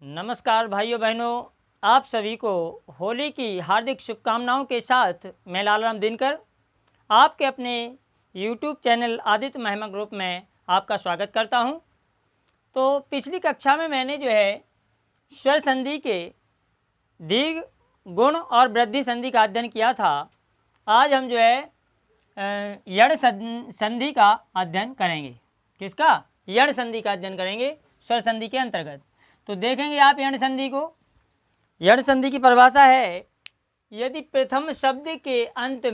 नमस्कार भाइयों बहनों, आप सभी को होली की हार्दिक शुभकामनाओं के साथ मैं लालराम दिनकर आपके अपने YouTube चैनल आदित्य महिमा ग्रुप में आपका स्वागत करता हूं। तो पिछली कक्षा में मैंने स्वर संधि के दीर्घ, गुण और वृद्धि संधि का अध्ययन किया था। आज हम यण संधि का अध्ययन करेंगे। किसका? यण संधि का अध्ययन करेंगे स्वर संधि के अंतर्गत। तो देखेंगे आप यण संधि को। यण संधि की परिभाषा है, यदि प्रथम शब्द के अंत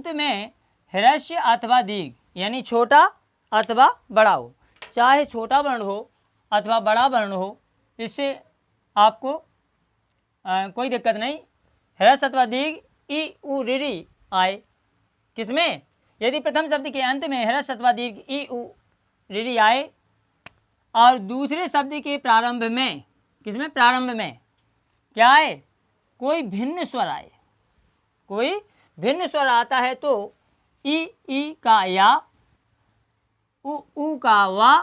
में ह्रस्व अथवा दीर्घ यानी छोटा अथवा बड़ा हो, चाहे छोटा वर्ण हो अथवा बड़ा वर्ण हो, इससे आपको कोई दिक्कत नहीं। ह्रस्व अथवा दीर्घ ई उ ऋ आए। किसमें? यदि प्रथम शब्द के अंत में ह्रस्व अथवा दीर्घ ई उ ऋ आए और दूसरे शब्द के प्रारंभ में, किसमें? प्रारंभ में क्या आए? कोई भिन्न स्वर आए। कोई भिन्न स्वर आता है तो ई का या, उ का वा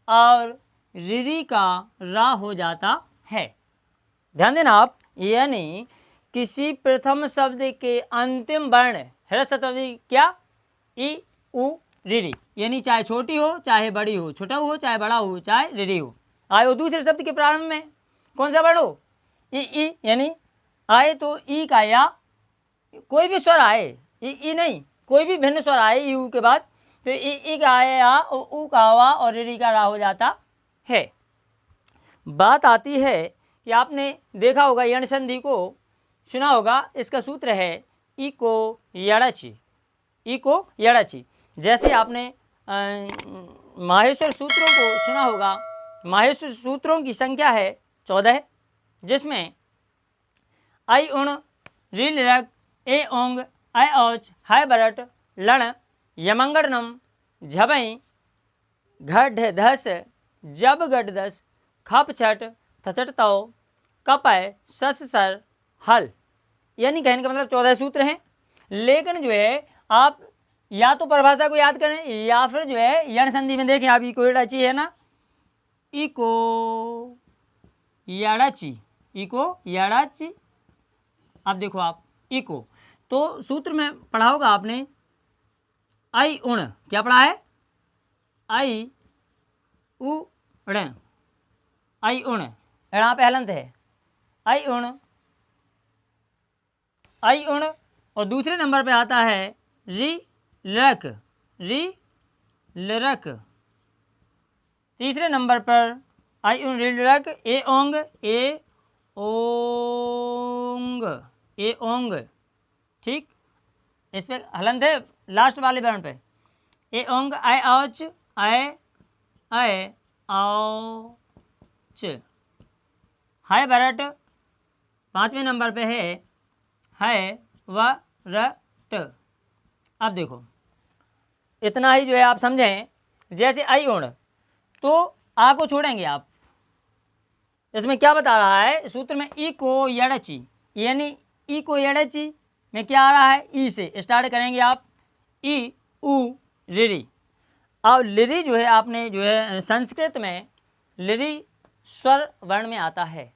और रि का रा हो जाता है। ध्यान देना आप, यानी किसी प्रथम शब्द के अंतिम वर्ण ह्रस्व अथवा दीर्घ क्या? ई उ ऋ, यानी चाहे छोटी हो चाहे बड़ी हो, छोटा हो चाहे बड़ा हो चाहे ऋ हो, आए वो दूसरे शब्द के प्रारंभ में कौन सा वर्ण हो? ई यानी आए तो ई का या, कोई भी स्वर आए, ई नहीं, कोई भी भिन्न स्वर आए ई उ के बाद, तो ई का आए या, उ का वा और ऋ का रा हो जाता है। बात आती है कि आपने देखा होगा यण संधि को, सुना होगा। इसका सूत्र है इको यड़चि। इको यड़चि। जैसे आपने माहेश्वर सूत्रों को सुना होगा। माहेश्वर सूत्रों की संख्या है 14, जिसमें आई उण रील रक ए ओंग ऐ औच है बरट लण यमंगड़नम झबई घड धस जब गड दस खप छट थचट तौ कपय सस सर हल। यानी कहने का मतलब 14 सूत्र हैं। लेकिन आप या तो परिभाषा को याद करें या फिर यण संधि में देखें आप। इको यड़चि है ना, इको यड़चि, इको यड़चि। अब देखो आप, इको तो सूत्र में पढ़ा होगा आपने, आई उण, क्या पढ़ा है? आई उ ण, आई उण, यहाँ पे हलंत है, आई उण, आई उण। और दूसरे नंबर पे आता है रि लरक, रि लरक। तीसरे नंबर पर आई उन रि लरक ए ओंग, ए ओंग, ए ओंग। ठीक, इस पे हलंत है लास्ट वाले वर्ण पे। ए ओंग ऐ औच, ऐ औच। है बरट पांचवें नंबर पे है व रट। अब देखो, इतना ही आप समझें। जैसे आई उण, तो आ को छोड़ेंगे आप। इसमें क्या बता रहा है सूत्र में? इको यड़चि, यानी इको यड़चि में क्या आ रहा है? ई से स्टार्ट करेंगे आप, ई उ ऋ। और लिरि आपने संस्कृत में लिरि स्वर वर्ण में आता है।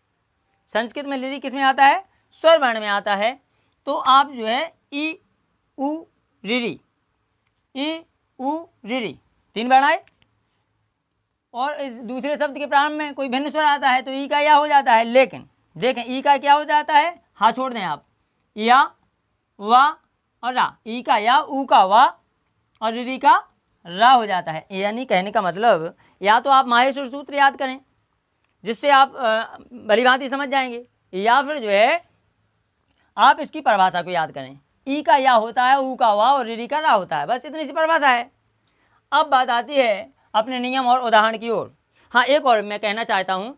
संस्कृत में लिरि किस में आता है? स्वर वर्ण में आता है। तो आप ई उ ऋ, ई उ ऋ, 3 वर्ण आए। और इस दूसरे शब्द के प्रारंभ में कोई भिन्न स्वर आता है तो ई का या हो जाता है। लेकिन देखें ई का क्या हो जाता है? हाँ छोड़ दें आप, या, वा और रा। ई का या, उ का वा और ऋ का रा हो जाता है। यानी कहने का मतलब, या तो आप माहेश्वर सूत्र याद करें जिससे आप भली भांति समझ जाएंगे, या फिर आप इसकी परिभाषा को याद करें। ई का या होता है, उ का वा और ऋ का रा होता है। बस इतनी सी परिभाषा है। अब बात आती है अपने नियम और उदाहरण की ओर। हाँ, एक और मैं कहना चाहता हूँ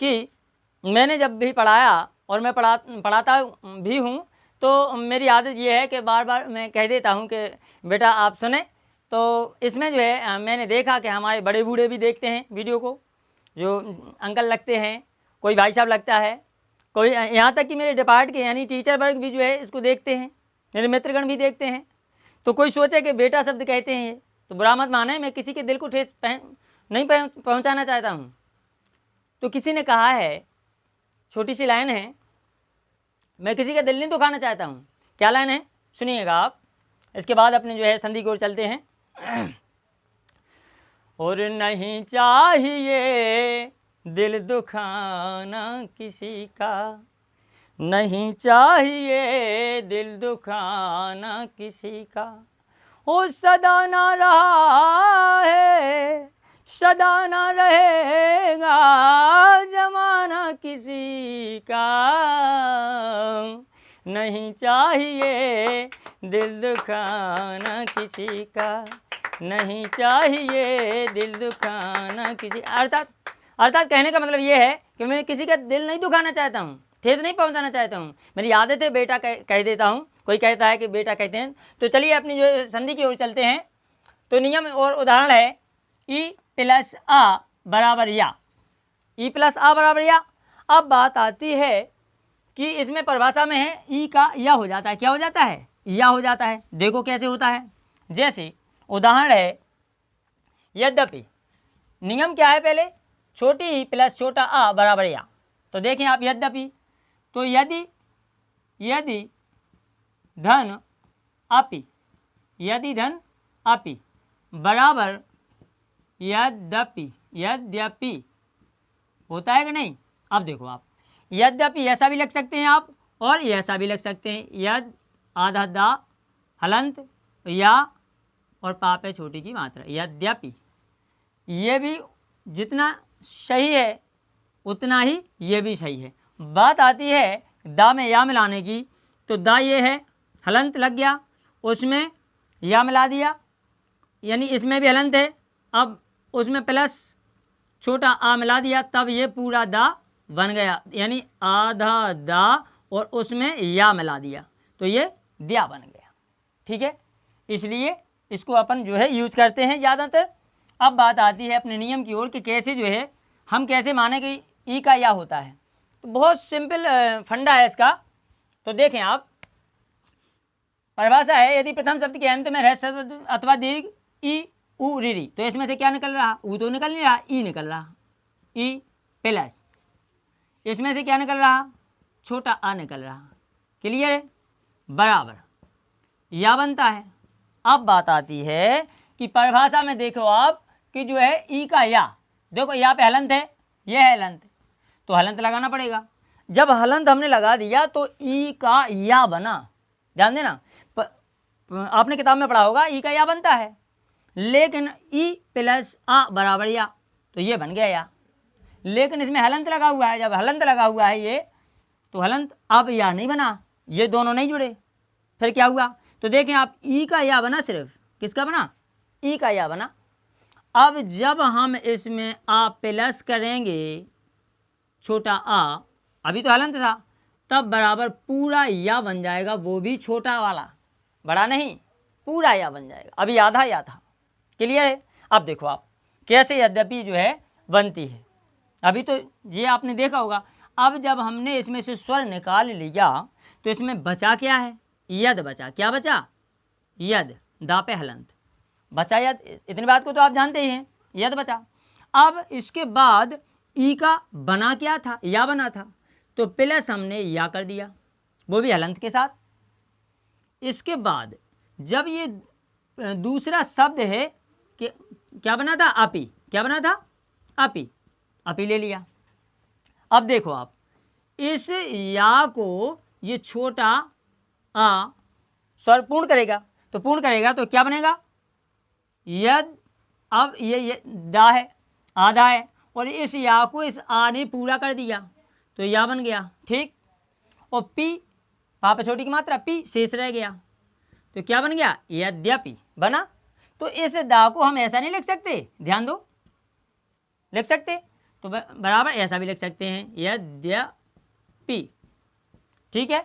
कि मैंने जब भी पढ़ाया और मैं पढ़ाता भी हूँ, तो मेरी आदत ये है कि बार बार मैं कह देता हूँ कि बेटा आप सुने। तो इसमें मैंने देखा कि हमारे बड़े बूढ़े भी देखते हैं वीडियो को, जो अंकल लगते हैं, कोई भाई साहब लगता है, कोई यहाँ तक कि मेरे डिपार्ट के यानी टीचर वर्ग भी इसको देखते हैं, मेरे मित्रगण भी देखते हैं। तो कोई सोचे कि बेटा शब्द कहते हैं तो बुरा मत माने, मैं किसी के दिल को ठेस नहीं पहुंचाना चाहता हूं। तो किसी ने कहा है, छोटी सी लाइन है, मैं किसी का दिल नहीं दुखाना चाहता हूं। क्या लाइन है सुनिएगा आप, इसके बाद अपने जो है संधि की ओर चलते हैं। और नहीं चाहिए दिल दुखाना किसी का, नहीं चाहिए दिल दुखाना किसी का, ओ सदा ना रहा है, सदा ना रहेगा जमाना किसी का, नहीं चाहिए दिल दुखाना किसी का, नहीं चाहिए दिल दुखाना किसी। अर्थात कहने का मतलब ये है कि मैं किसी का दिल नहीं दुखाना चाहता हूँ, ठेस नहीं पहुँचाना चाहता हूँ। मेरी आदत है बेटा कह देता हूँ, कोई कहता है कि बेटा कहते हैं। तो चलिए अपनी जो संधि की ओर चलते हैं। तो नियम और उदाहरण है ई प्लस आ बराबर या, ई प्लस आ बराबर या। अब बात आती है कि इसमें परिभाषा में है ई का या हो जाता है। क्या हो जाता है? या हो जाता है। देखो कैसे होता है। जैसे उदाहरण है, यद्यपि, नियम क्या है पहले, छोटी ई प्लस छोटा आ बराबर या। तो देखें आप, यद्यपि, तो यदि धन अपि, यदि धन अपि बराबर यद्यपि होता है कि नहीं। अब देखो आप, यद्यपि ऐसा भी लिख सकते हैं आप और ऐसा भी लिख सकते हैं, यद आधा दा हलंत या और पाप है छोटी की मात्रा, यद्यपि। ये भी जितना सही है उतना ही ये भी सही है। बात आती है दा में या मिलाने की। तो दा ये है, हलंत लग गया, उसमें या मिला दिया, यानी इसमें भी हलंत है, अब उसमें प्लस छोटा आ मिला दिया, तब ये पूरा दा बन गया, यानी आधा दा और उसमें या मिला दिया तो ये दिया बन गया। ठीक है, इसलिए इसको अपन जो है यूज करते हैं ज़्यादातर। अब बात आती है अपने नियम की ओर कि कैसे जो है हम कैसे माने कि ई का या होता है। तो बहुत सिंपल फंडा है इसका। तो देखें आप, परिभाषा है, यदि प्रथम शब्द के अंत में रह शब्द अथवा दीर्घ ई उ री, तो इसमें से क्या निकल रहा? ऊ तो निकल नहीं रहा, ई निकल रहा, ई प्लस इसमें से क्या निकल रहा? छोटा आ निकल रहा। क्लियर है? बराबर या बनता है। अब बात आती है कि परिभाषा में देखो आप कि जो है ई का या, देखो यहाँ पे हलंत है, यह है हलंत, तो हलंत लगाना पड़ेगा। जब हलंत हमने लगा दिया तो ई का या बना। ध्यान देना, आपने किताब में पढ़ा होगा ई का या बनता है, लेकिन ई प्लस आ बराबर या, तो ये बन गया या। लेकिन इसमें हलंत लगा हुआ है, जब हलंत लगा हुआ है ये, तो हलंत अब या नहीं बना, ये दोनों नहीं जुड़े, फिर क्या हुआ? तो देखें आप, ई का या बना, सिर्फ किसका बना? ई का या बना। अब जब हम इसमें आ प्लस करेंगे छोटा आ, अभी तो हलंत था, तब बराबर पूरा या बन जाएगा, वो भी छोटा वाला, बड़ा नहीं, पूरा या बन जाएगा। अभी आधा या था। क्लियर है? अब देखो आप कैसे यद्यपि जो है बनती है। अभी तो ये आपने देखा होगा। अब जब हमने इसमें से स्वर निकाल लिया तो इसमें बचा क्या है? यद बचा। क्या बचा? यद, दा पे हलंत बचा, यद। इतनी बात को तो आप जानते ही हैं, यद बचा। अब इसके बाद ई का बना क्या था? या बना था, तो प्लस हमने या कर दिया, वो भी हलंत के साथ। इसके बाद जब ये दूसरा शब्द है कि क्या बना था? अपि। क्या बना था? अपि। अपि ले लिया। अब देखो आप, इस या को ये छोटा आ स्वर पूर्ण करेगा, तो पूर्ण करेगा तो क्या बनेगा? यद। अब ये दा है, आधा है, और इस या को इस आ ने पूरा कर दिया तो या बन गया। ठीक, और पी, पाप छोटी की मात्रा, पी शेष रह गया, तो क्या बन गया? यद्यपि बना। तो इस दा को हम ऐसा नहीं लिख सकते, ध्यान दो, लिख सकते तो बराबर ऐसा भी लिख सकते हैं, यद्यपि। ठीक है।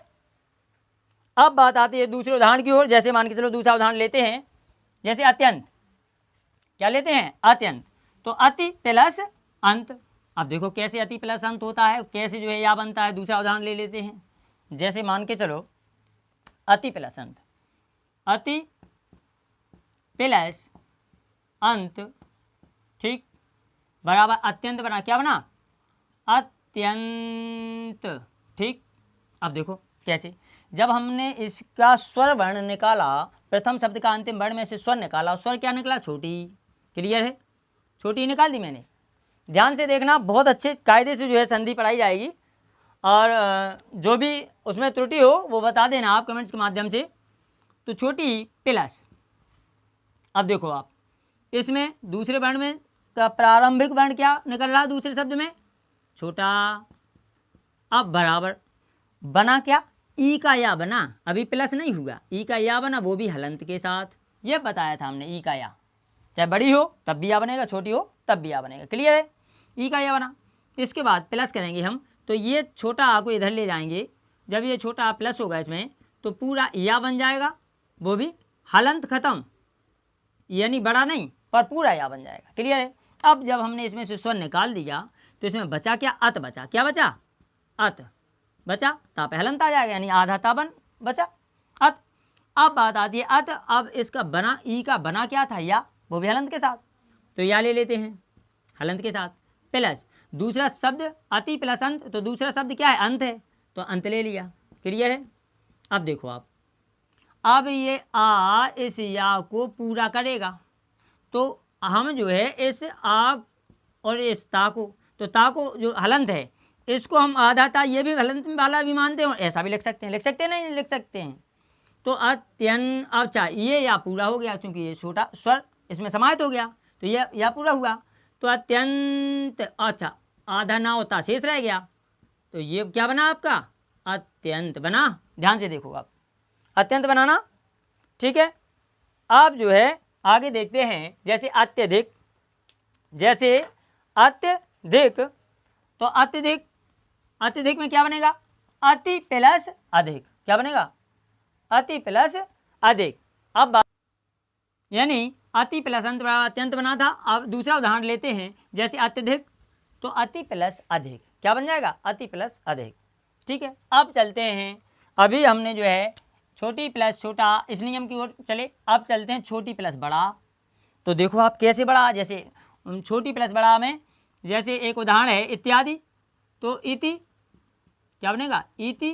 अब बात आती है दूसरे उदाहरण की ओर। जैसे मान के चलो दूसरा उदाहरण लेते हैं, जैसे अत्यंत। क्या लेते हैं? अत्यंत। तो अति प्लस अंत। अब देखो कैसे अति प्लस अंत होता है, कैसे जो है या बनता है। दूसरा उदाहरण ले लेते हैं, जैसे मान के चलो अति प्लस अंत, अति प्लस अंत। ठीक, बराबर अत्यंत बना, क्या बना, अत्यंत। ठीक, अब देखो कैसे, जब हमने इसका स्वर वर्ण निकाला, प्रथम शब्द का अंतिम वर्ण में से स्वर निकाला, स्वर क्या निकला, छोटी। क्लियर है, छोटी निकाल दी मैंने। ध्यान से देखना, बहुत अच्छे कायदे से जो है संधि पढ़ाई जाएगी, और जो भी उसमें त्रुटि हो वो बता देना आप कमेंट्स के माध्यम से। तो छोटी प्लस, अब देखो आप इसमें दूसरे वर्ण में का प्रारंभिक वर्ण क्या निकल रहा, दूसरे शब्द में छोटा। अब बराबर बना क्या, ई का या बना, अभी प्लस नहीं हुआ, ई का या बना, वो भी हलंत के साथ। ये बताया था हमने, ई का या, चाहे बड़ी हो तब भी या बनेगा, छोटी हो तब भी या बनेगा। क्लियर है, ई का या बना। इसके बाद प्लस करेंगे हम, तो ये छोटा आ को इधर ले जाएंगे, जब ये छोटा आ प्लस होगा इसमें, तो पूरा या बन जाएगा, वो भी हलंत खत्म, यानी बड़ा नहीं पर पूरा या बन जाएगा। क्लियर है। अब जब हमने इसमें से स्वर निकाल दिया तो इसमें बचा क्या, अत बचा। क्या बचा, अत बचा, ता पे हलंत आ जाएगा, यानी आधा ताबन बचा, अत। अब बात आती है अत, अब इसका बना, ई का बना क्या था, या, वो भी हलंत के साथ, तो या ले लेते हैं हलंत के साथ, प्लस दूसरा शब्द अति प्लस अंत, तो दूसरा शब्द क्या है, अंत है, तो अंत ले लिया। क्लियर है। अब देखो आप, अब ये आ इस या को पूरा करेगा, तो हम जो है इस आ और इस ता को, तो ता को जो हलंत है इसको हम आधा ता, ये भी हलंत वाला भी मानते हैं, ऐसा भी लिख सकते हैं, लिख सकते हैं, नहीं लिख सकते हैं। तो अत्यंत, अब चाहे ये या पूरा हो गया, क्योंकि ये छोटा स्वर इसमें समाहित हो गया, तो ये या पूरा हुआ, तो अत्यंत, अच्छा आधा ना होता शेष रह गया, तो ये क्या बना आपका, अत्यंत बना। ध्यान से देखो आप, अत्यंत बनाना। ठीक है। अब जो है आगे देखते हैं, जैसे अत्यधिक, जैसे अत्यधिक, तो अत्यधिक, अत्यधिक में क्या बनेगा, अति प्लस अधिक, क्या बनेगा, अति प्लस अधिक। अब यानी अति प्लस अंत अत्यंत बना था। अब दूसरा उदाहरण लेते हैं, जैसे अत्यधिक, तो अति प्लस अधिक क्या बन जाएगा, अति प्लस अधिक। ठीक है। अब चलते हैं, अभी हमने जो है छोटी प्लस छोटा इस नियम की ओर चले, अब चलते हैं छोटी प्लस बड़ा। तो देखो आप कैसे बड़ा, जैसे छोटी प्लस बड़ा में जैसे एक उदाहरण है इत्यादि, तो इति क्या बनेगा, इति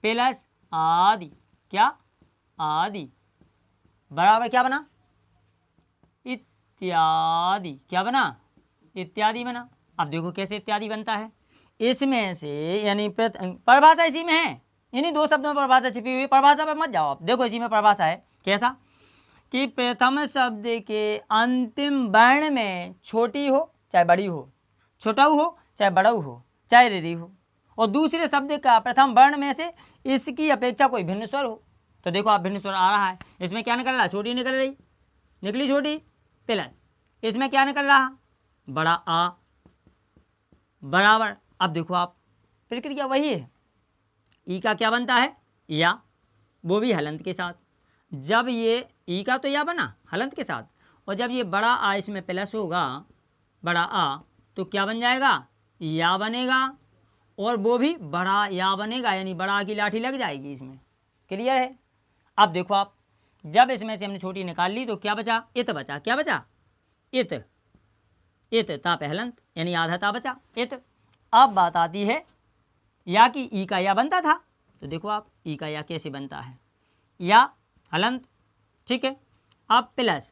प्लस आदि, क्या, आदि, बराबर क्या बना, इत्यादि, क्या बना, इत्यादि बना। अब देखो कैसे इत्यादि बनता है, इसमें से यानी परिभाषा इसी में है, इन्हीं दो शब्दों में परिभाषा छिपी हुई, परिभाषा पर मत जाओ आप, देखो इसी में परिभाषा है। कैसा कि प्रथम शब्द के अंतिम वर्ण में छोटी हो चाहे बड़ी हो, छोटाऊ हो चाहे बड़ाऊ हो, चाहे रेरी हो, और दूसरे शब्द का प्रथम वर्ण में से इसकी अपेक्षा कोई भिन्न स्वर हो। तो देखो आप भिन्न स्वर आ रहा है, इसमें क्या निकल रहा, छोटी निकल रही, निकली छोटी प्लस, इसमें क्या निकल रहा, बड़ा आ, बराबर। अब देखो आप प्रक्रिया वही है, ई का क्या बनता है, या, वो भी हलंत के साथ। जब ये ई का तो या बना हलंत के साथ, और जब ये बड़ा आ इसमें प्लस होगा, बड़ा आ, तो क्या बन जाएगा, या बनेगा, और वो भी बड़ा या बनेगा, यानी बड़ा की लाठी लग जाएगी इसमें। क्लियर है। अब देखो आप, जब इसमें से हमने छोटी निकाल ली तो क्या बचा, इत बचा, क्या बचा, इत, इत ता पे हलंत, यानी आधा ता बचा, इत। अब बात आती है या कि ई का या बनता था, तो देखो आप ई का या कैसे बनता है, या हलंत। ठीक है। अब प्लस,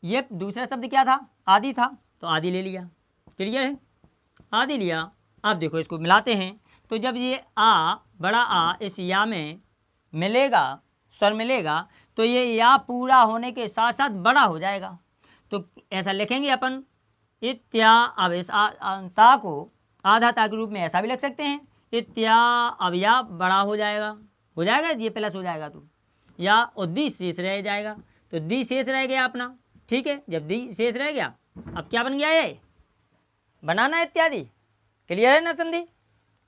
ये दूसरा शब्द क्या था, आदि था, तो आदि ले लिया। क्लियर है, आदि लिया। अब देखो इसको मिलाते हैं, तो जब ये आ, बड़ा आ इस या में मिलेगा, स्वर मिलेगा, तो ये या पूरा होने के साथ साथ बड़ा हो जाएगा, तो ऐसा लिखेंगे अपन इत्या। अब इस ता को आधा ता के रूप में ऐसा भी लिख सकते हैं, इत्या, अब या बड़ा हो जाएगा, ये प्लस हो जाएगा, तो या, और दी शेष रह जाएगा, तो दी शेष रह गया अपना। ठीक है। जब दी शेष रह गया, अब क्या बन गया, ये बनाना इत्यादि। क्लियर है ना संधि।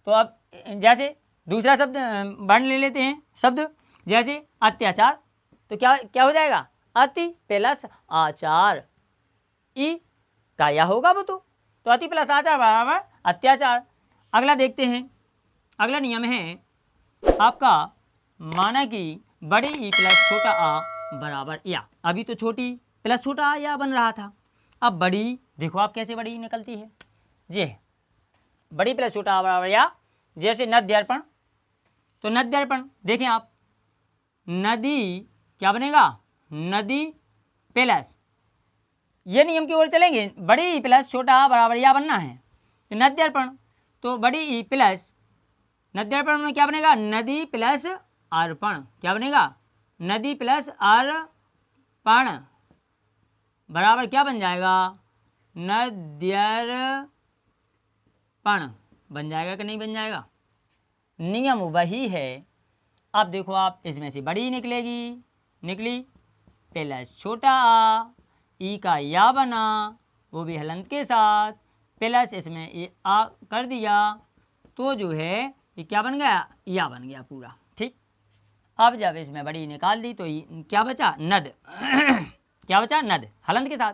तो अब जैसे दूसरा शब्द वर्ण ले लेते हैं, शब्द जैसे अत्याचार, तो क्या क्या हो जाएगा, अति प्लस आचार, ई का या होगा वो, तो अति प्लस आचार बराबर अत्याचार। अगला देखते हैं, अगला नियम है आपका, माना कि बड़ी ई प्लस छोटा आ बराबर या। अभी तो छोटी प्लस छोटा आ या बन रहा था, अब बड़ी देखो आप कैसे बड़ी निकलती है, ये बड़ी प्लस छोटा बराबर या, जैसे नद्यर्पण, तो नद्यर्पण देखें आप, नदी क्या बनेगा, नदी प्लस, ये नियम की ओर चलेंगे, बड़ी ई प्लस छोटा बराबर या बनना है, तो नद्यर्पण तो बड़ी ई प्लस, नद्यर्पण में क्या बनेगा, नदी प्लस अर्पण, क्या बनेगा, नदी प्लस अर्पण बराबर क्या बन जाएगा, नद्यर्पण बन जाएगा कि नहीं बन जाएगा। नियम वही है। अब देखो आप, इसमें से बड़ी निकलेगी, निकली प्लस छोटा आ, ई का या बना, वो भी हलंत के साथ, प्लस इसमें ये आ कर दिया, तो जो है ये क्या बन गया, या बन गया पूरा। ठीक, अब जब इसमें बड़ी निकाल दी तो क्या बचा, नद क्या बचा, नद हलंत के साथ,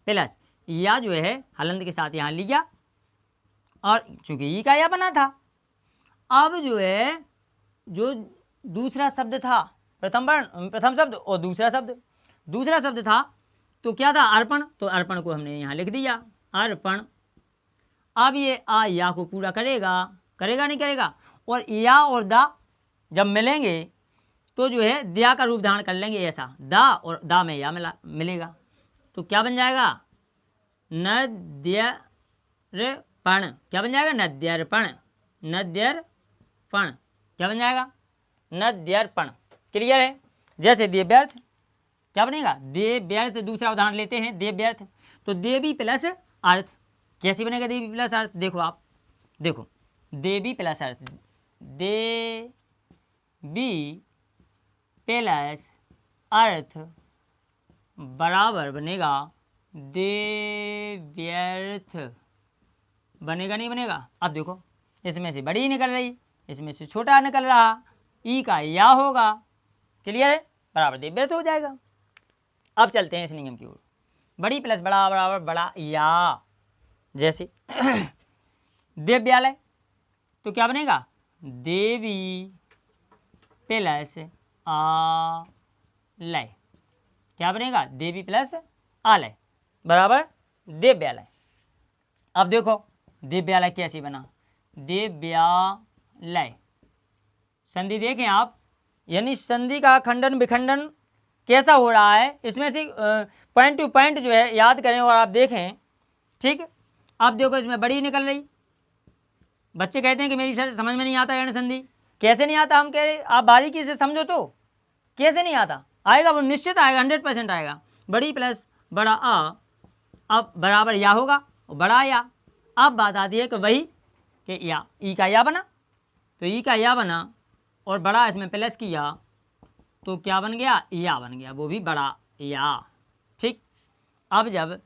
प्लस या जो है हलंत के साथ यहाँ लिया, और चूंकि ई का या बना था, अब जो है जो दूसरा शब्द था, प्रथम शब्द और दूसरा शब्द था, तो क्या था, अर्पण, तो अर्पण को हमने यहाँ लिख दिया, अर्पण। अब ये आ या को पूरा करेगा, करेगा नहीं करेगा, और या और दा जब मिलेंगे तो जो है दया का रूप धारण कर लेंगे, ऐसा दा और दा में या मिलेगा, तो क्या बन जाएगा, नद्यर्पण, क्या बन जाएगा, नद्यर्पण, नद्यर्पण क्या बन जाएगा, नद्यर्पण। क्लियर है। जैसे देव्यर्थ क्या बनेगा, देव्यर्थ, दूसरा उदाहरण लेते हैं, देव्यर्थ, तो देवी प्लस अर्थ, कैसे बनेगा देवी प्लस अर्थ, देखो आप, देखो देवी प्लस अर्थ, देवी प्लस अर्थ बराबर बनेगा देव्यर्थ, बनेगा नहीं बनेगा। अब देखो इसमें से बड़ी निकल रही, इसमें से छोटा निकल रहा, ई का या होगा, क्लियर है, बराबर देव्यर्थ हो जाएगा। अब चलते हैं इस नियम की ओर, बड़ी प्लस बड़ा बराबर बड़ा या, जैसे देव्यालय, तो क्या बनेगा, देवी प्लस आलय, क्या बनेगा, देवी प्लस आलय बराबर देव्यालय। अब देखो देव्यालय कैसे बना, देव्यालय, संधि देखें आप, यानी संधि का खंडन विखंडन कैसा हो रहा है, इसमें से पॉइंट टू पॉइंट जो है याद करें और आप देखें। ठीक, अब देखो इसमें बड़ी निकल रही, बच्चे कहते हैं कि मेरी सर समझ में नहीं आता यण संधि, कैसे नहीं आता, हम कह रहे आप बारीकी से समझो, तो कैसे नहीं आता, आएगा वो निश्चित आएगा, 100% आएगा। बड़ी प्लस बड़ा आ, अब बराबर या होगा, बड़ा या। अब बात आती है कि वही कि या, ई का या बना, तो ई का या बना और बड़ा इसमें प्लस किया, तो क्या बन गया, या बन गया, वो भी बड़ा या। ठीक, अब जब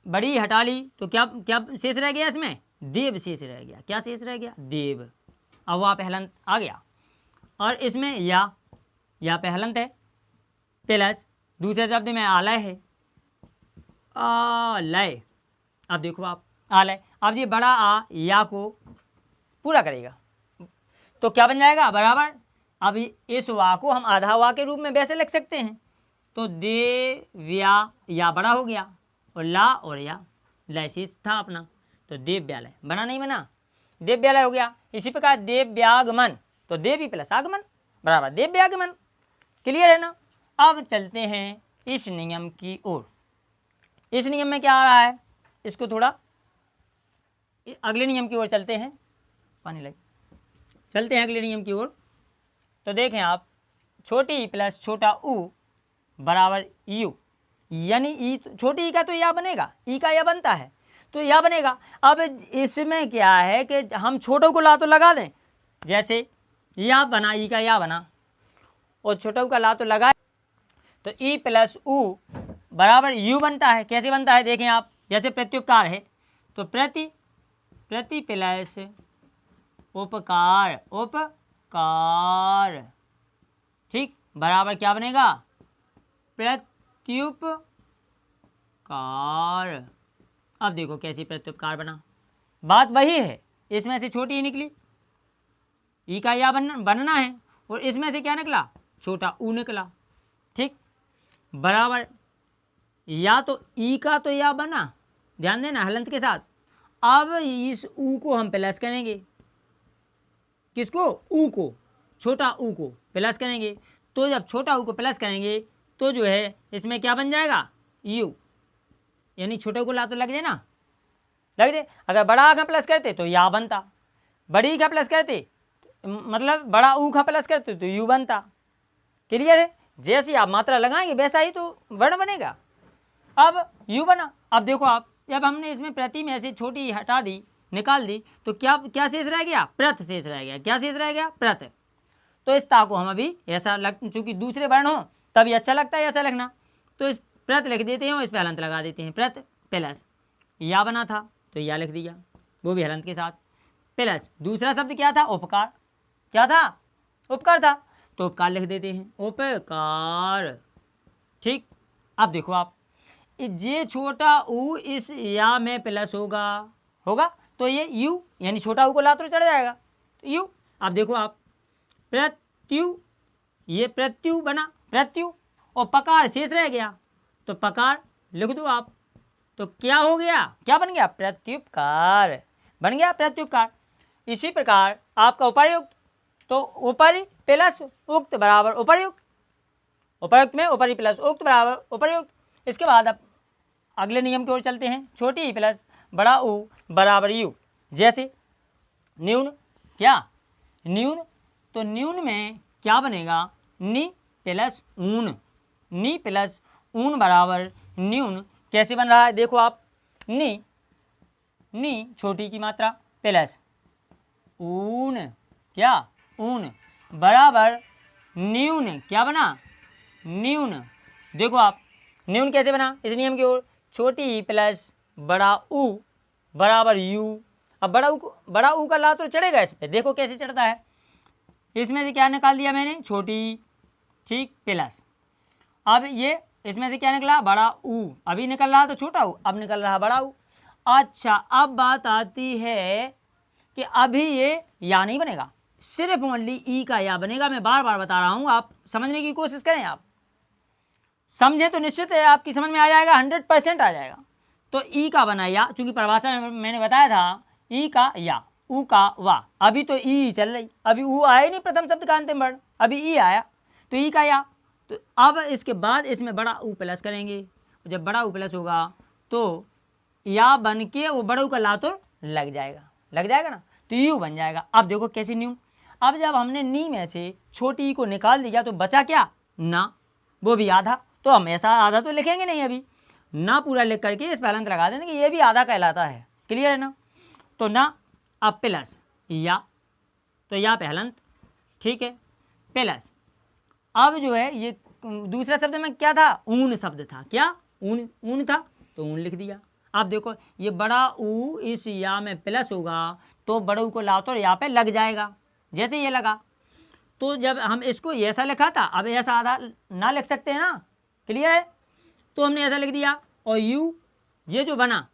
बड़ी हटा ली तो क्या क्या शेष रह गया, इसमें देव शेष रह गया, क्या शेष रह गया, देव। अब वहाँ पे हलंत आ गया, और इसमें या पे हलंत है, प्लस दूसरे शब्द में आलय है, आलय। अब देखो आप, आलय, अब ये बड़ा आ या को पूरा करेगा, तो क्या बन जाएगा, बराबर। अब इस वा को हम आधा वा के रूप में वैसे लिख सकते हैं, तो देव्या, या बड़ा हो गया, और ला और या लय शेष था अपना, तो देव्यालय बना नहीं बना, देव्यालय हो गया। इसी प्रकार देव्यागमन, तो देवी प्लस आगमन बराबर देव्यागमन। क्लियर है ना। अब चलते हैं इस नियम की ओर। इस नियम में क्या आ रहा है, इसको थोड़ा अगले नियम की ओर चलते हैं, पानी लगे, चलते हैं अगले नियम की ओर। तो देखें आप, छोटी प्लस छोटा ऊ बराबर यू, यानी ई, छोटी ई का तो या बनेगा, ई का या बनता है तो या बनेगा। अब इसमें क्या है कि हम छोटों को ला तो लगा दें, जैसे या बना, ई का या बना, और छोटों का ला तो लगा, तो ई प्लस ऊ बराबर यू बनता है। कैसे बनता है देखें आप, जैसे प्रत्युपकार है तो प्रति प्लस उपकार, उपकार, ठीक, बराबर क्या बनेगा, प्रत्युपकार। अब देखो कैसी प्रत्युपकार बना, बात वही है, इसमें से छोटी ही निकली, ई का या बनना है, और इसमें से क्या निकला, छोटा ऊ निकला, ठीक, बराबर या तो ई का तो या बना, ध्यान देना हलंत के साथ। अब इस ऊ को हम प्लस करेंगे, किसको, ऊ को, छोटा ऊ को प्लस करेंगे। तो जब छोटा ऊ को प्लस करेंगे तो जो है इसमें क्या बन जाएगा, यू, यानी छोटे को ला तो लग जाए ना, लग जाए। अगर बड़ा का प्लस करते तो या बनता, बड़ी का प्लस करते मतलब बड़ा ऊ का प्लस करते तो यू बनता। क्लियर है, जैसी आप मात्रा लगाएंगे वैसा ही तो वर्ण बनेगा। अब यू बना। अब देखो आप, जब हमने इसमें प्रति में से छोटी हटा दी, निकाल दी, तो क्या क्या शेष रह गया, प्रत शेष रह गया। क्या शेष रह गया, प्रत। तो इस ता को हम अभी ऐसा लग, चूंकि दूसरे वर्ण हो तभी अच्छा लगता है ऐसा लिखना, तो इस प्रत लिख देते हैं और इस पर हलंत लगा देते हैं। प्रत प्लस या बना था तो या लिख दिया, वो भी हलंत के साथ, प्लस दूसरा शब्द क्या था, उपकार। क्या था, उपकार था, तो उपकार लिख देते हैं, उपकार। ठीक। अब देखो आप, जे छोटा ऊ इस या में प्लस होगा तो ये यू, यानी छोटा ऊ को ला तो चढ़ जाएगा, तो यू। अब देखो आप, प्रत्यु, ये प्रत्यु बना, प्रत्यु, और पकार शेष रह गया तो पकार लिख दो आप। तो क्या हो गया, क्या बन गया, प्रत्युपकार बन गया, प्रत्युपकार। इसी प्रकार आपका उपर्युक्त, तो उपरि प्लस उक्त बराबर उपर्युक्त, उपर्युक्त में उपरि प्लस उक्त बराबर उपर्युक्त। इसके बाद अब अगले नियम की ओर चलते हैं, छोटी ई प्लस बड़ा ऊ बराबर यू। जैसे न्यून, क्या न्यून, तो न्यून में क्या बनेगा, नि प्लस ऊन, नि प्लस ऊन बराबर न्यून। कैसे बन रहा है देखो आप, नि छोटी की मात्रा प्लस ऊन, क्या ऊन, बराबर न्यून। क्या बना, न्यून। देखो आप, न्यून कैसे बना, इस नियम की ओर, छोटी ई प्लस बड़ा ऊ बराबर यू। अब बड़ा ऊ का ला तो चढ़ेगा इस पर, देखो कैसे चढ़ता है। इसमें से क्या निकाल दिया मैंने, छोटी, ठीक, प्लस। अब ये इसमें से क्या निकला, बड़ा ऊ, अभी निकल रहा तो छोटा ऊ, अब निकल रहा बड़ा ऊ। अच्छा, अब बात आती है कि अभी ये या नहीं बनेगा, सिर्फ ओनली ई का या बनेगा। मैं बार बार बता रहा हूँ, आप समझने की कोशिश करें, आप समझें तो निश्चित है आपकी समझ में आ जाएगा, 100% आ जाएगा। तो ई का बना या, चूंकि परिभाषा में मैंने बताया था ई का या, ऊ का वा, अभी तो ई चल रही, अभी ऊ आया नहीं प्रथम शब्द का अंतिम वर्ण, अभी ई आया, तो ई का या। तो अब इसके बाद इसमें बड़ा ऊ प्लस करेंगे, जब बड़ा ऊ प्लस होगा तो या बन के वो बड़ा ऊ का ला तो लग जाएगा ना, तो यू बन जाएगा। अब देखो कैसे न्यू, अब जब हमने नी में से छोटी ई को निकाल दिया तो बचा क्या, ना, वो भी आधा। तो हम ऐसा आधा तो लिखेंगे नहीं, अभी ना पूरा लिख करके इस पर हलंत लगा देंगे कि ये भी आधा कहलाता है। क्लियर है ना, तो ना, अब प्लस या, तो या पे हलंत, ठीक है, प्लस। अब जो है ये दूसरा शब्द में क्या था, ऊन शब्द था, क्या ऊन था, तो ऊन लिख दिया। अब देखो ये बड़ा ऊ इस या में प्लस होगा तो बड़े ऊ को ला तो या पे लग जाएगा, जैसे ये लगा। तो जब हम इसको ऐसा लिखा था, अब ऐसा आधा ना लिख सकते हैं ना, क्लियर है, तो हमने ऐसा लिख दिया। और यू, ये जो बना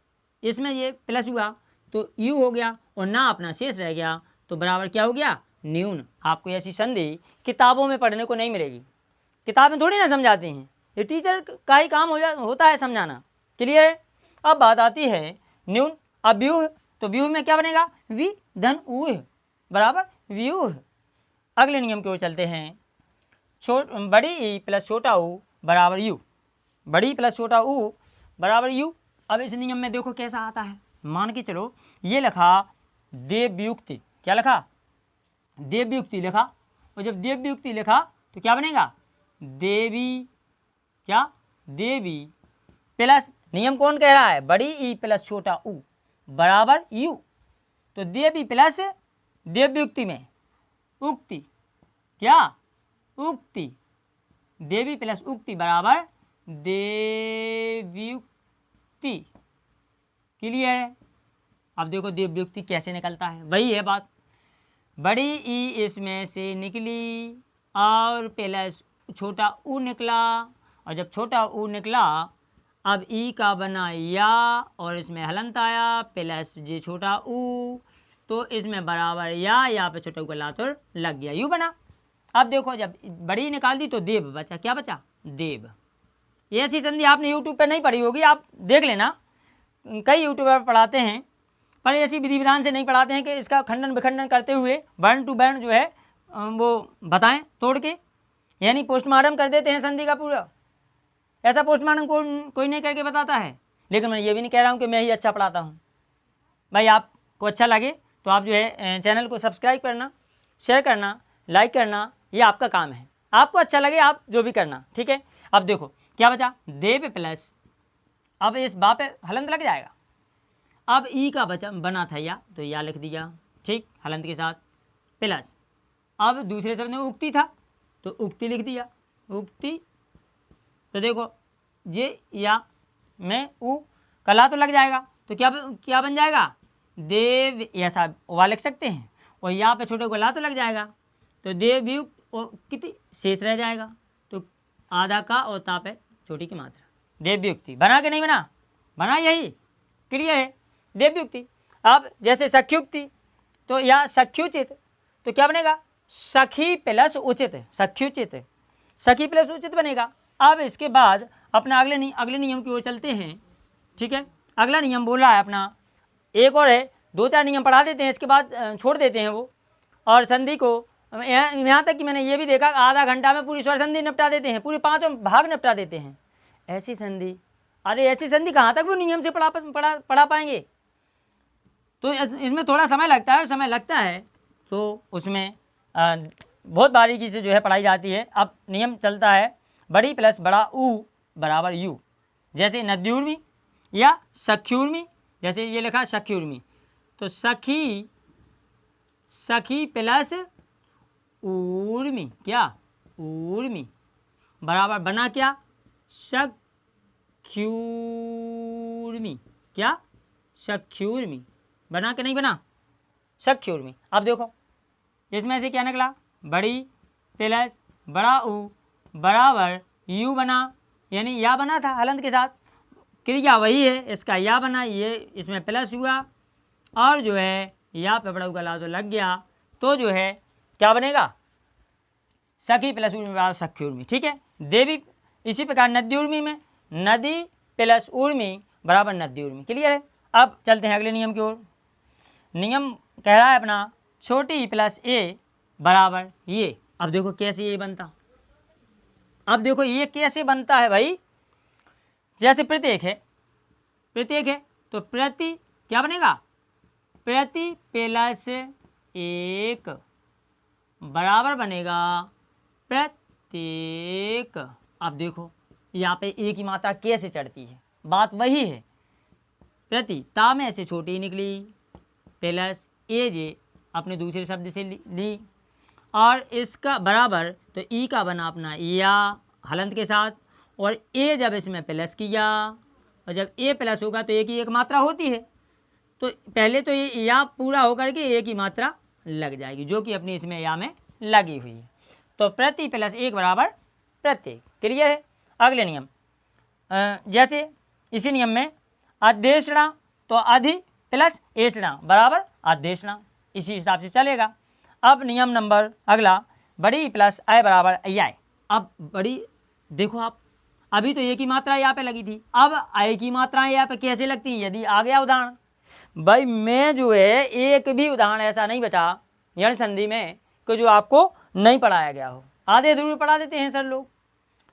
इसमें ये प्लस हुआ तो यू हो गया, और ना अपना शेष रह गया, तो बराबर क्या हो गया, न्यून। आपको ऐसी संधि किताबों में पढ़ने को नहीं मिलेगी, किताब में थोड़ी ना समझाते हैं, ये टीचर का ही काम होता है समझाना। क्लियर है। अब बात आती है न्यून। अब व्यूह, तो व्यूह में क्या बनेगा, वी धन ऊह बराबर व्यूह। अगले नियम की ओर चलते हैं, बड़ी ई प्लस छोटा ऊ बराबर यू, बड़ी प्लस छोटा ऊ बराबर यू। अब इस नियम में देखो कैसा आता है, मान के चलो ये लिखा देवयुक्ति, क्या लिखा, देवयुक्ति लिखा, और जब देवयुक्ति लिखा तो क्या बनेगा, देवी, क्या देवी प्लस, नियम कौन कह रहा है, बड़ी ई प्लस छोटा ऊ बराबर यू। तो देवी प्लस देवयुक्ति में उक्ति, क्या उक्ति, देवी प्लस उक्ति बराबर देवयुक्ति। क्लियर है। अब देखो देवयुक्ति कैसे निकलता है, वही है बात, बड़ी ई इसमें से निकली और प्लस छोटा ऊ निकला, और जब छोटा ऊ निकला अब ई का बना या, और इसमें हलंत आया प्लस जे छोटा ऊ, तो इसमें बराबर या पे छोटा ऊ का लातुर लग गया, यू बना। अब देखो जब बड़ी निकाल दी तो देव बचा, क्या बचा, देव। ये ऐसी संधि आपने यूट्यूब पर नहीं पढ़ी होगी, आप देख लेना, कई यूट्यूबर पढ़ाते हैं, पर ऐसी विधि विधान से नहीं पढ़ाते हैं कि इसका खंडन विखंडन करते हुए वर्ण टू वर्ण जो है वो बताएं तोड़ के, यानी पोस्टमार्टम कर देते हैं संधि का पूरा। ऐसा पोस्टमार्टम कोई नहीं करके बताता है। लेकिन मैं ये भी नहीं कह रहा हूँ कि मैं ही अच्छा पढ़ाता हूँ। भाई आपको अच्छा लगे तो आप जो है चैनल को सब्सक्राइब करना, शेयर करना, लाइक करना, ये आपका काम है। आपको अच्छा लगे आप जो भी करना, ठीक है। अब देखो क्या बचा, देव प्लस, अब इस बा पे हलंत लग जाएगा। अब ई का बचा बना था या, तो या लिख दिया, ठीक, हलंत के साथ, प्लस अब दूसरे शब्द में उक्ति था तो उक्ति लिख दिया, उक्ति। तो देखो ये या में उ कला तो लग जाएगा, तो क्या बन जाएगा, देव, ऐसा वा लिख सकते हैं, और यहाँ पे छोटे को ला तो लग जाएगा, तो देवयुक्त और कितनी शेष रह जाएगा, तो आधा का और ता पे छोटी की मात्रा, देवयुक्ति। बना के नहीं बना, बना, यही क्लियर है, देवयुक्ति। अब जैसे सख्युक्ति, तो या सख्युचित, तो क्या बनेगा, सखी प्लस उचित, सख्युचित, सखी प्लस उचित बनेगा। अब इसके बाद अपना अगले नियम की ओर चलते हैं, ठीक है। अगला नियम बोल रहा है अपना, एक और है, 2-4 नियम पढ़ा देते हैं, इसके बाद छोड़ देते हैं वो। और संधि को यहाँ तक कि मैंने ये भी देखा, आधा घंटा में पूरी स्वर संधि निपटा देते हैं, पूरे 5 भाग निपटा देते हैं। ऐसी संधि, अरे ऐसी संधि कहाँ तक वो नियम से पढ़ा पाएंगे, तो इसमें थोड़ा समय लगता है, तो उसमें बहुत बारीकी से जो है पढ़ाई जाती है। अब नियम चलता है, बड़ी प्लस बड़ा ऊ बराबर यू, जैसे नद्यूर्मी या सख्यूर्मी, जैसे ये लिखा सख्यूर्मी, तो सखी प्लस ऊर्मी, क्या, ऊर्मी बराबर बना क्या, सख्यूर्मी, क्या, सख्यूर्मी, बना के नहीं बना, सख्यूर्मी। अब देखो इसमें से क्या निकला, बड़ी प्लस बड़ा ऊ बराबर यू बना, यानी या बना था हलंत के साथ, क्रिया वही है, इसका या बना, ये इसमें प्लस हुआ, और जो है या पे बड़ा गला तो लग गया, तो जो है क्या बनेगा, सखी प्लस उर्मी बराबर सख्यूर्मी, ठीक है। देवी, इसी प्रकार नद्यूर्मी में नदी प्लस उर्मी बराबर नद्यूर्मी, क्लियर है। अब चलते हैं अगले नियम की ओर। नियम कह रहा है अपना, छोटी प्लस ए बराबर ये। अब देखो कैसे ये बनता, अब देखो ये कैसे बनता है भाई, जैसे प्रत्येक है तो प्रति क्या बनेगा, प्रति प्लस एक बराबर बनेगा प्रत्येक। अब देखो यहाँ पे एक ही मात्रा कैसे चढ़ती है, बात वही है, प्रति ता में ऐसे छोटी निकली, प्लस ए जे अपने दूसरे शब्द से ली, और इसका बराबर, तो ई का बना अपना या हलंत के साथ, और ए जब इसमें प्लस किया, और जब ए प्लस होगा तो एक ही एक मात्रा होती है, तो पहले तो ये या पूरा होकर के एक ही मात्रा लग जाएगी, जो कि अपनी इसमें या में लगी हुई है, तो प्रति प्लस एक बराबर प्रत्येक, क्लियर है। अगले नियम, जैसे इसी नियम में अध्येषणा, तो अधि प्लस एषणा बराबर अध्येषणा, इसी हिसाब से चलेगा। अब नियम नंबर अगला, बड़ी प्लस अय बराबर अय। अब बड़ी, देखो आप, अभी तो एक ही मात्रा यहाँ पे लगी थी, अब अय की मात्रा यहाँ पे कैसे लगती है, यदि आ गया उदाहरण, भाई मैं जो है एक भी उदाहरण ऐसा नहीं बचा यण संधि में कि जो आपको नहीं पढ़ाया गया हो, आधे अधूरे पढ़ा देते हैं सर लोग,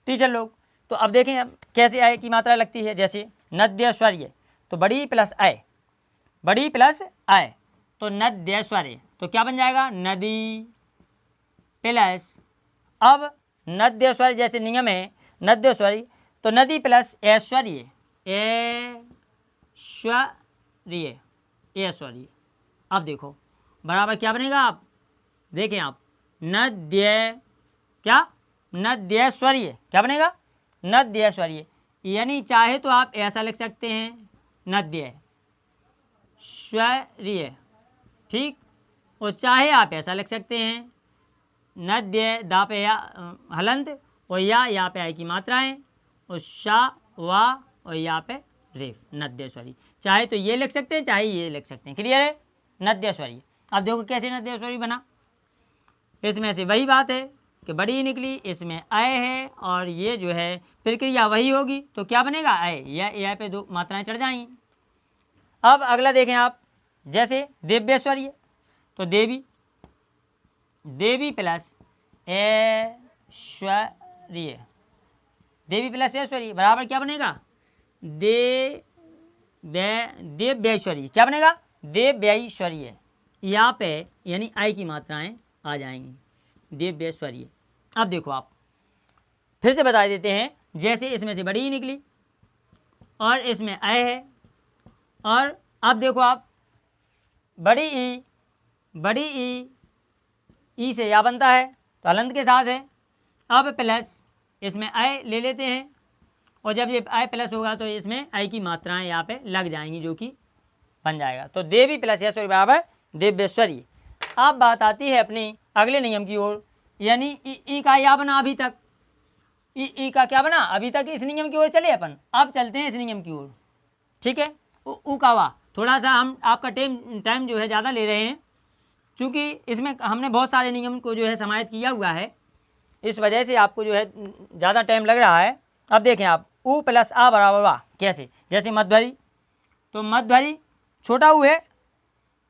टीचर लोग। तो अब देखें अब कैसे अय की मात्रा लगती है, जैसे नद्य स्वर्य, तो बड़ी प्लस अय, बड़ी प्लस अय, तो नद्य स्वर्य, तो क्या बन जाएगा, नदी प्लस, अब नद्य स्वर्य जैसे नियम है नद्य स्वर्य, तो नदी प्लस ऐश्वर्य, ऐश्वर्य। अब देखो बराबर क्या बनेगा, आप देखें आप, नद्य क्या, नद्यैश्वर्य, क्या बनेगा, नद्यैश्वर्य, यानी चाहे तो आप ऐसा लिख सकते हैं नद्य श्वर्य, ठीक, और चाहे आप ऐसा लिख सकते हैं नद्य दा पे या हलंत, और या पे आई की मात्राएं, और शा वा और या पे रेफ, नद्येश्वरी, चाहे तो ये लिख सकते हैं चाहे ये लिख सकते हैं, क्लियर है, नद्येश्वरी। अब देखो कैसे नद्येश्वरी बना, इसमें से वही बात है, कि बड़ी ई निकली, इसमें अय है और ये जो है प्रक्रिया वही होगी, तो क्या बनेगा अय, या पे दो मात्राएं चढ़ जाएंगी। अब अगला देखें आप, जैसे देव्यश्वर्य, तो देवी, देवी प्लस ऐश्वर्य, देवी प्लस ऐश्वर्य बराबर क्या बनेगा देव्यैश्वर्य, क्या बनेगा देव्यैश्वर्य। यहाँ पे यानी आई की मात्राएं आ जाएंगी, देव्यैश्वर्य। अब देखो आप फिर से बता देते हैं, जैसे इसमें से बड़ी ई निकली और इसमें अय है, और अब देखो आप बड़ी ई से या बनता है तो हलंत के साथ है। अब प्लस इसमें अय ले लेते हैं, और जब ये अय प्लस होगा तो इसमें अय की मात्राएं यहाँ पे लग जाएंगी, जो कि बन जाएगा। तो देवी प्लस ऐश्वर्य बराबर देव्यैश्वर्य। अब बात आती है अपनी अगले नियम की ओर, यानी ई का या बना अभी तक, ई का क्या बना अभी तक, इस नियम की ओर चले अपन। अब चलते हैं इस नियम की ओर, ठीक है। ऊ का वा, थोड़ा सा हम आपका टाइम जो है ज़्यादा ले रहे हैं, चूँकि इसमें हमने बहुत सारे नियम को जो है समाहित किया हुआ है, इस वजह से आपको जो है ज़्यादा टाइम लग रहा है। अब देखें आप, ऊ प्लस आ बराबर वा, कैसे, जैसे मध्वरी, तो मध्वरी छोटा ऊ है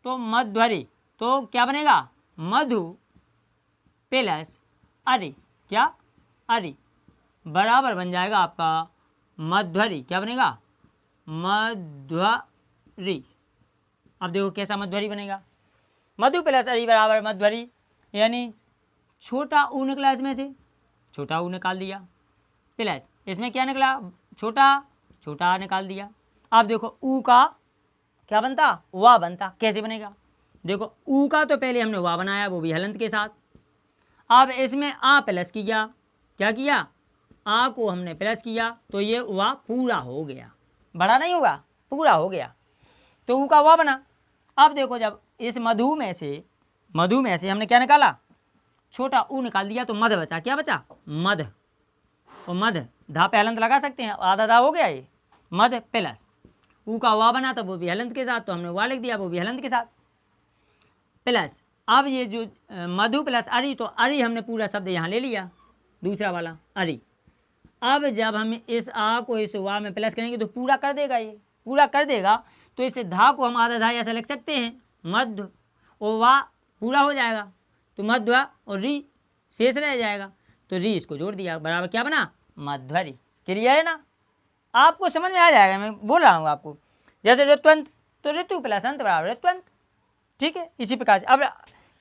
तो मध्वरी, तो क्या बनेगा मधु प्लस अरि, क्या अरि बराबर बन जाएगा आपका मध्वरी, क्या बनेगा मध्वरी। अब देखो कैसा मध्वरी बनेगा, मधु प्लस अरि बराबर मध्वरी, यानी छोटा ऊ निकला, इसमें से छोटा ऊ निकाल दिया, प्लस इसमें क्या निकला छोटा निकाल दिया। अब देखो ऊ का क्या बनता वाह बनता, कैसे बनेगा, देखो ऊ का तो पहले हमने वाह बनाया, वो भी हलंत के साथ। अब इसमें आ प्लस किया, क्या किया आ को हमने प्लस किया, तो ये वाह पूरा हो गया, बड़ा नहीं होगा पूरा हो गया, तो ऊ का वाह बना। अब देखो जब इस मधु में से हमने क्या निकाला छोटा ऊ निकाल दिया, तो मध बचा, क्या बचा मध, और मध धा पे हलंत लगा सकते हैं, आधा धा हो गया ये मध प्लस ऊ का वाह बना, तो वो भी हलंत के साथ, तो हमने वाह लिख दिया, वो भी हलंत के साथ प्लस। अब ये जो मधु प्लस अरि, तो अरि हमने पूरा शब्द यहाँ ले लिया, दूसरा वाला अरि। अब जब हम इस आ को इस वाह में प्लस करेंगे तो पूरा कर देगा, ये पूरा कर देगा, तो इस धा को हम आधा धा ऐसा लिख सकते हैं मध्य, और वाह पूरा हो जाएगा, तो मध्व और री शेष रह जाएगा, तो री इसको जोड़ दिया, बराबर क्या बना मध्वरी। क्लियर है ना, आपको समझ में आ जाएगा, मैं बोल रहा हूँ आपको। जैसे ऋत्वंत, तो ऋतु प्लस अंत बराबर ऋत्वंत, ठीक है। इसी प्रकार से अब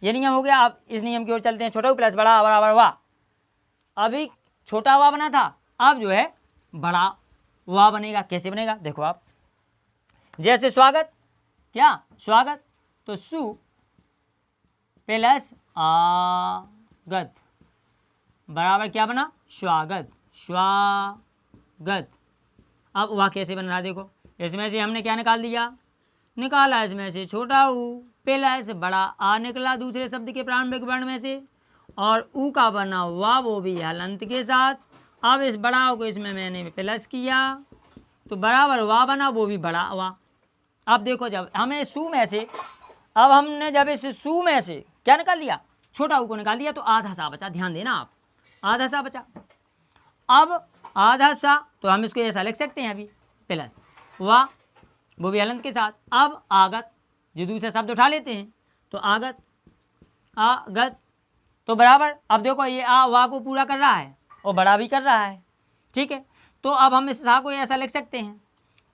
ये नियम हो गया, आप इस नियम की ओर चलते हैं, छोटा प्लस बड़ा बराबर वाह। अभी छोटा वाह बना था, अब जो है बड़ा वाह बनेगा, कैसे बनेगा देखो आप, जैसे स्वागत, क्या स्वागत, तो सु प्लस आगत बराबर क्या बना स्वागत, स्वागत। अब वह कैसे बन रहा देखो, इसमें से हमने क्या निकाल दिया, निकाला इसमें से छोटा ऊ प्लस बड़ा आ निकला दूसरे शब्द के प्रारंभिक वर्ण में से, और ऊ का बना वाह, वो भी हलंत के साथ। अब इस बड़ा को इसमें मैंने प्लस किया, तो बराबर वाह बना, वो भी बड़ा वाह। अब देखो जब हमें सु में से, अब हमने जब इस सु में से क्या निकाल दिया छोटा ऊ को निकाल दिया, तो आधा सा बचा, ध्यान देना आप, आधा सा बचा। अब आधा सा तो हम इसको ऐसा लिख सकते हैं, अभी प्लस वाह, वो भी हलंत के साथ। अब आगत, जो दूसरा शब्द उठा लेते हैं, तो आगत आगत, तो बराबर, अब देखो ये आ वाह को पूरा कर रहा है और बड़ा भी कर रहा है, ठीक है। तो अब हम इस सा को ऐसा लिख सकते हैं,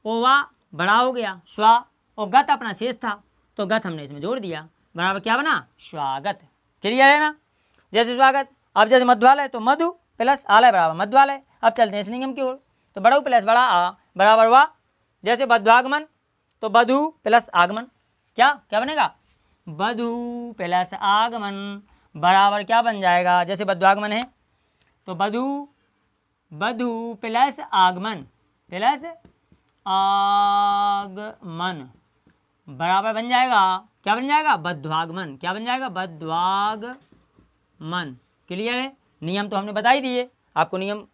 ओ वाह बड़ा हो गया स्वा, और गत अपना शेष था, तो गत हमने इसमें जोड़ दिया, बराबर क्या बना स्वागत। क्लियर है ना, जैसे स्वागत। अब जैसे मध्वालय, तो मधु प्लस आलय बराबर मध्वालय। अब चलते हैं इस नियम की ओर, तो बड़ा प्लस बड़ा आ बराबर वाह। जैसे बध्वागमन, तो बधु प्लस आगमन, क्या क्या बनेगा बधु प्लस आगमन बराबर क्या बन जाएगा, जैसे बध्वागमन है तो बधु प्लस आगमन बराबर बन जाएगा, क्या बन जाएगा बध्वागमन, क्या बन जाएगा बध्वागमन। क्लियर है, नियम तो हमने बता ही दिए, आपको नियम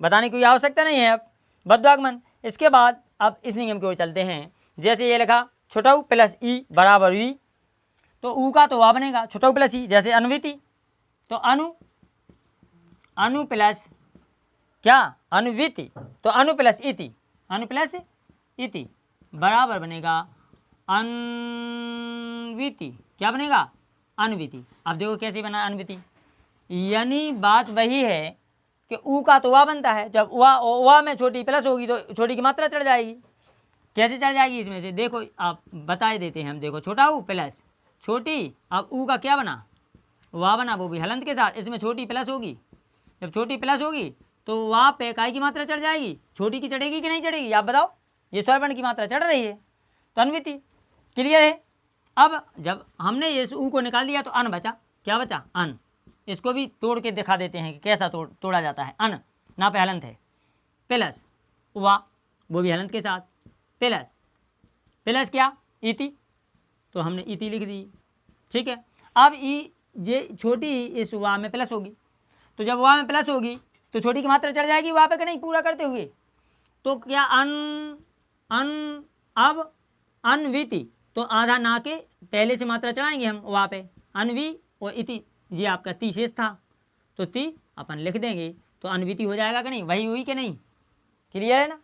बताने की आवश्यकता नहीं है। अब बध्वागमन, इसके बाद अब इस नियम की ओर चलते हैं। जैसे ये लिखा छोटा ऊ प्लस ई बराबर वी, तो ऊ का तो वाह बनेगा, छोटा ऊ प्लस ई। जैसे अनुवृत्ति, तो अनु अनु प्लस क्या अनुविति, तो अनु प्लस इति, अनु प्लस इति बराबर बनेगा अन्विति। क्या बनेगा? अन्विति। अब देखो कैसे बना अन्विति, यानी बात वही है कि ऊ का तो वा बनता है, जब वा में छोटी प्लस होगी तो छोटी की मात्रा चढ़ जाएगी। कैसे चढ़ जाएगी इसमें से देखो, आप बता देते हैं हम। देखो छोटा ऊ प्लस छोटी, अब ऊ का क्या बना? वा बना, वो भी हलंत के साथ। इसमें छोटी प्लस होगी, जब छोटी प्लस होगी तो वहाँ पे काय की मात्रा चढ़ जाएगी, छोटी की चढ़ेगी कि नहीं चढ़ेगी? आप बताओ। ये स्वरवर्ण की मात्रा चढ़ रही है तो अन्विति। क्लियर है? अब जब हमने ये ऊ को निकाल दिया तो अन बचा। क्या बचा? अन। इसको भी तोड़ के दिखा देते हैं कि कैसा तोड़ा जाता है। अन ना पे हलंत है, प्लस वा, वो भी हलंत के साथ, प्लस प्लस क्या? इति, तो हमने इति लिख दी। ठीक है। अब ये छोटी इस वा में प्लस होगी, तो जब वा में प्लस होगी तो छोटी की मात्रा चढ़ जाएगी वहाँ पे कि नहीं? पूरा करते हुए तो क्या अब अन्विति, तो आधा ना के पहले से मात्रा चढ़ाएंगे हम वहाँ पे, अन्वी और इति। ये आपका ती शेष था तो ती अपन लिख देंगे तो अन्विति हो जाएगा कि नहीं? वही हुई कि नहीं? क्लियर है ना?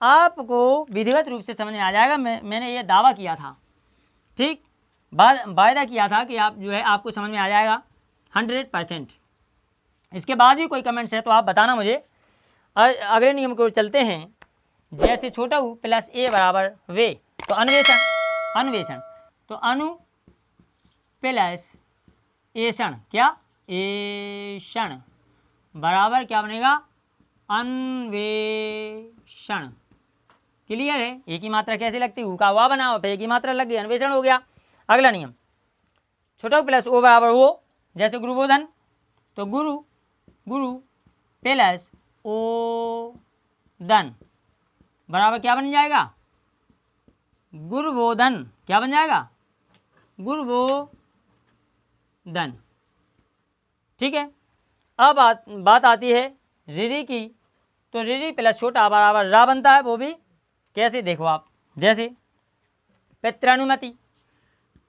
आपको विधिवत रूप से समझ में आ जाएगा। मैंने ये दावा किया था, ठीक, वायदा किया था कि आप जो है आपको समझ में आ जाएगा 100%। इसके बाद भी कोई कमेंट्स है तो आप बताना मुझे। अगले नियम को चलते हैं। जैसे छोटा ऊ प्लस ए बराबर वे, तो अन्वेषण तो अनु प्लस एषण, क्या? एषण बराबर क्या बनेगा? अन्वेषण। क्लियर है? एक ही मात्रा कैसे लगती है? ऊ का वा बना, एक ही मात्रा लग गई, अन्वेषण हो गया। अगला नियम, छोटा ऊ प्लस ओ बराबर वो, जैसे गुरुबोधन, तो गुरु प्लस ओ धन बराबर क्या बन जाएगा? गुरुबोधन। क्या बन जाएगा? गुरुबोधन। ठीक है। अब बात आती है रिरी की, तो रिरी प्लस छोटा बराबर रा बनता है। वो भी कैसे देखो आप, जैसे पितृनुमति,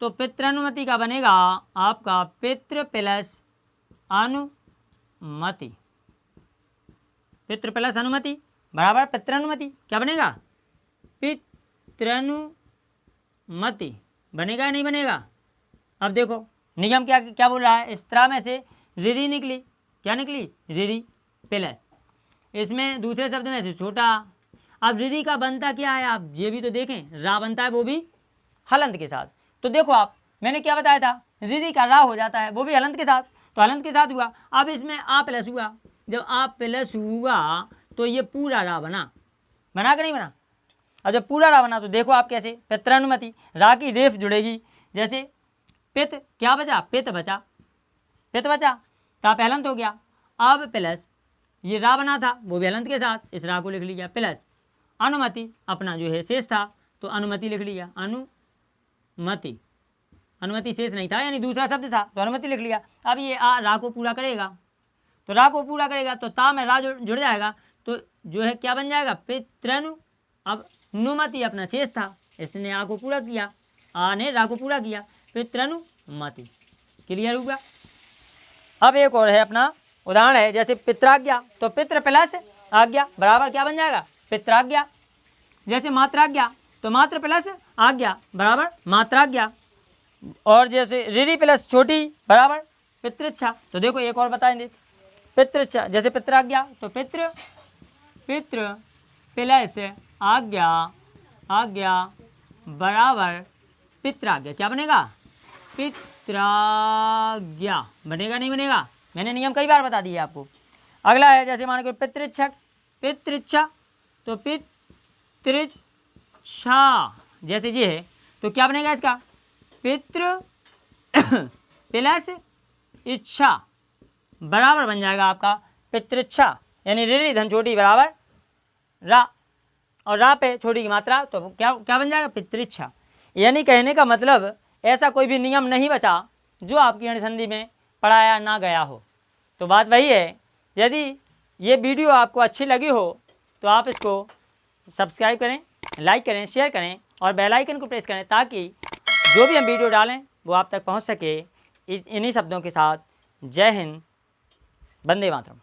तो पितृनुमति का बनेगा आपका पितृ प्लस अनुमति, पितृ प्लस अनुमति बराबर पितृनुमति। क्या बनेगा? पितृनुमति बनेगा नहीं बनेगा? अब देखो नियम क्या बोल रहा है। इस तरह में से रिरी निकली, क्या निकली? रिरी प्लस, इसमें दूसरे शब्द में से छोटा। अब रिरी का बनता क्या है आप ये भी तो देखें, रा बनता है वो भी हलंत के साथ। तो देखो आप, मैंने क्या बताया था, रिरी का रा हो जाता है वो भी हलंत के साथ, तो हलंत के साथ हुआ। अब इसमें आ प्लस हुआ, जब आ प्लस हुआ तो ये पूरा रा बना कि नहीं बना? अब जब पूरा रा बना तो देखो आप कैसे, पितृनुमति, रा की रेफ जुड़ेगी। जैसे पित, क्या बचा? पित बचा, तो हलंत हो गया। अब प्लस ये रा बना था वो भी हलंत के साथ, इस रा को लिख लिया, प्लस अनुमति अपना जो है शेष था तो अनुमति लिख लिया, अनुमति शेष नहीं था यानी दूसरा शब्द था तो अनुमति लिख लिया। अब ये आ रा को पूरा करेगा, तो रा को पूरा करेगा तो ता में रा जुड़ जाएगा, तो जो है क्या बन जाएगा? पितृनु। अब नुमति अपना शेष था, इसने आ को पूरा किया, आ ने रा को पूरा किया, पितृनुमति। क्लियर हुआ? अब एक और है अपना उदाहरण है, जैसे पित्राज्ञा, तो पितृ प्लस आज्ञा बराबर क्या बन जाएगा? पित्राज्ञा। जैसे मात्राज्ञा, तो मात्र प्लस आज्ञा बराबर मात्राज्ञा। और जैसे रिरी प्लस छोटी बराबर पितृच्छा। तो देखो एक और बताएंगे, पितृच्छा, जैसे पित्राज्ञा, तो पितृ प्लस आज्ञा बराबर पित्राज्ञा। क्या बनेगा? पित्राज्ञा। बनेगा नहीं बनेगा? मैंने नियम कई बार बता दिया आपको। अगला है जैसे मान के पितृच्छा, तो पितृच्छा जैसे ये है तो क्या बनेगा इसका? पितृ प्लस इच्छा बराबर बन जाएगा आपका पितृच्छा, यानी रिरी धन छोटी बराबर रा, और रा पे छोटी की मात्रा तो क्या बन जाएगा? पितृच्छा। यानी कहने का मतलब ऐसा कोई भी नियम नहीं बचा जो आपकी अनुसंधि में पढ़ाया ना गया हो। तो बात वही है, यदि ये वीडियो आपको अच्छी लगी हो तो आप इसको सब्सक्राइब करें, लाइक करें, शेयर करें और बेल आइकन को प्रेस करें ताकि जो भी हम वीडियो डालें वो आप तक पहुंच सके। इन्हीं शब्दों के साथ जय हिंद, वंदे मातरम।